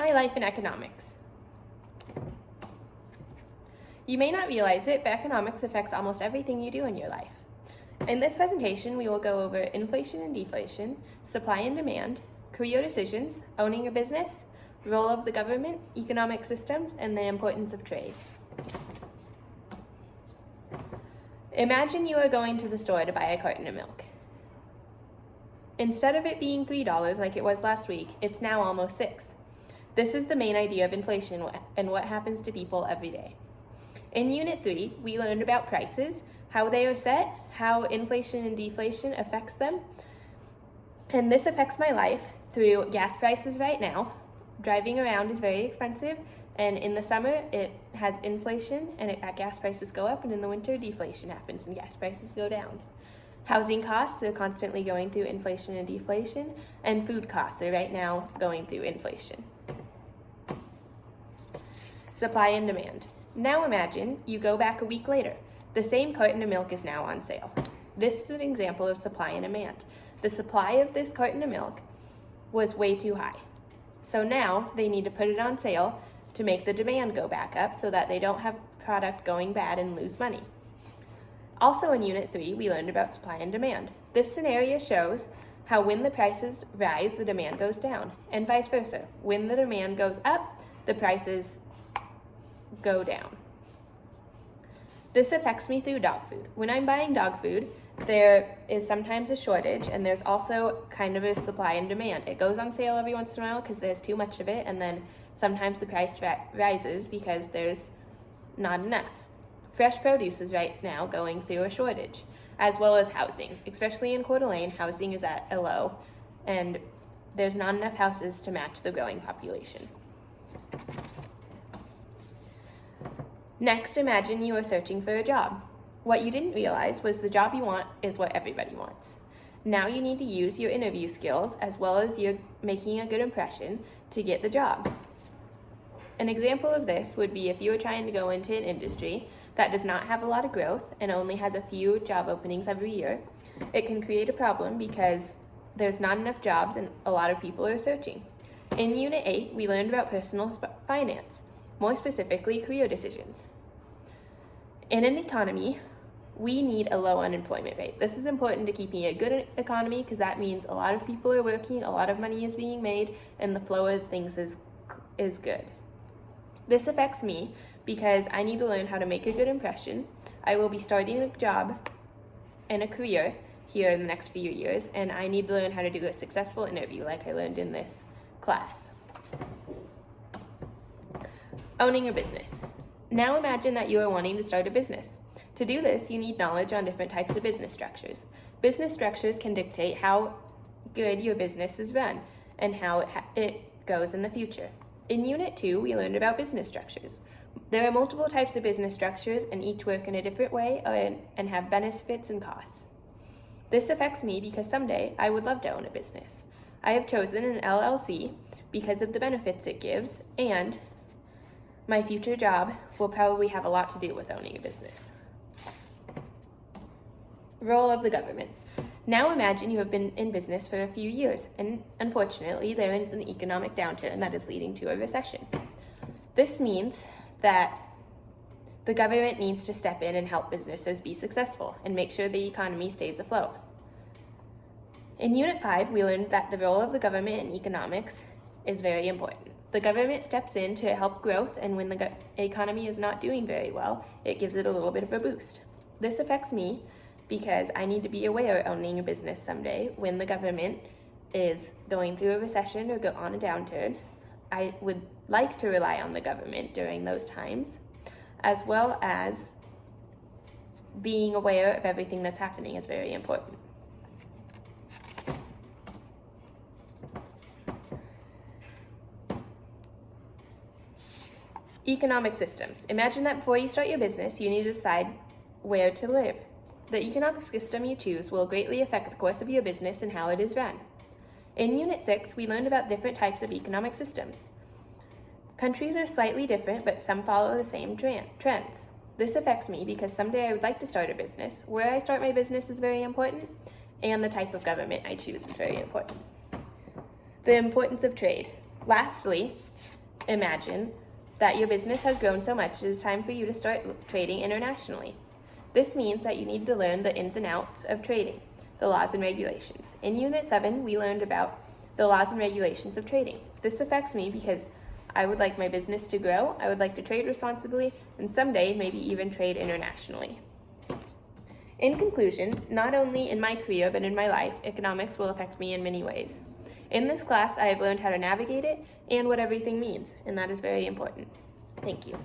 My life in economics. You may not realize it, but economics affects almost everything you do in your life. In this presentation, we will go over inflation and deflation, supply and demand, career decisions, owning a business, role of the government, economic systems, and the importance of trade. Imagine you are going to the store to buy a carton of milk. Instead of it being $3 like it was last week, it's now almost $6. This is the main idea of inflation and what happens to people every day. In Unit 3, we learned about prices, how they are set, how inflation and deflation affects them. And this affects my life through gas prices right now. Driving around is very expensive, and in the summer it has inflation and gas prices go up, and in the winter deflation happens and gas prices go down. Housing costs are constantly going through inflation and deflation, and food costs are right now going through inflation. Supply and demand. Now imagine you go back a week later. The same carton of milk is now on sale. This is an example of supply and demand. The supply of this carton of milk was way too high. So now they need to put it on sale to make the demand go back up so that they don't have product going bad and lose money. Also in Unit 3, we learned about supply and demand. This scenario shows how when the prices rise, the demand goes down, and vice versa. When the demand goes up, the prices go down. This affects me through dog food. When I'm buying dog food, there is sometimes a shortage, and there's also kind of a supply and demand. It goes on sale every once in a while because there's too much of it, and then sometimes the price rises because there's not enough. Fresh produce is right now going through a shortage, as well as housing. Especially in Coeur d'Alene, housing is at a low, and there's not enough houses to match the growing population. Next, imagine you are searching for a job. What you didn't realize was the job you want is what everybody wants. Now you need to use your interview skills as well as your making a good impression to get the job. An example of this would be if you were trying to go into an industry that does not have a lot of growth and only has a few job openings every year. It can create a problem because there's not enough jobs and a lot of people are searching. In Unit 8, we learned about personal finance, more specifically career decisions. In an economy, we need a low unemployment rate. This is important to keeping a good economy because that means a lot of people are working, a lot of money is being made, and the flow of things is good. This affects me because I need to learn how to make a good impression. I will be starting a job and a career here in the next few years, and I need to learn how to do a successful interview like I learned in this class. Owning a business. Now imagine that you are wanting to start a business. To do this, you need knowledge on different types of business structures. Business structures can dictate how good your business is run and how it goes in the future. In Unit 2, we learned about business structures. There are multiple types of business structures and each work in a different way and have benefits and costs. This affects me because someday I would love to own a business. I have chosen an LLC because of the benefits it gives, and my future job will probably have a lot to do with owning a business. Role of the government. Now imagine you have been in business for a few years, and unfortunately there is an economic downturn that is leading to a recession. This means that the government needs to step in and help businesses be successful and make sure the economy stays afloat. In Unit 5, we learned that the role of the government in economics is very important. The government steps in to help growth, and when the economy is not doing very well, it gives it a little bit of a boost. This affects me because I need to be aware of owning a business someday when the government is going through a recession or go on a downturn. I would like to rely on the government during those times, as well as being aware of everything that's happening is very important. Economic systems. Imagine that before you start your business, you need to decide where to live. The economic system you choose will greatly affect the course of your business and how it is run. In Unit 6, we learned about different types of economic systems. Countries are slightly different, but some follow the same trends. This affects me because someday I would like to start a business. Where I start my business is very important, and the type of government I choose is very important. The importance of trade. Lastly, imagine that your business has grown so much it is time for you to start trading internationally. This means that you need to learn the ins and outs of trading, the laws and regulations. In Unit 7, we learned about the laws and regulations of trading. This affects me because I would like my business to grow, I would like to trade responsibly, and someday maybe even trade internationally. In conclusion, not only in my career but in my life, economics will affect me in many ways. In this class, I have learned how to navigate it and what everything means, and that is very important. Thank you.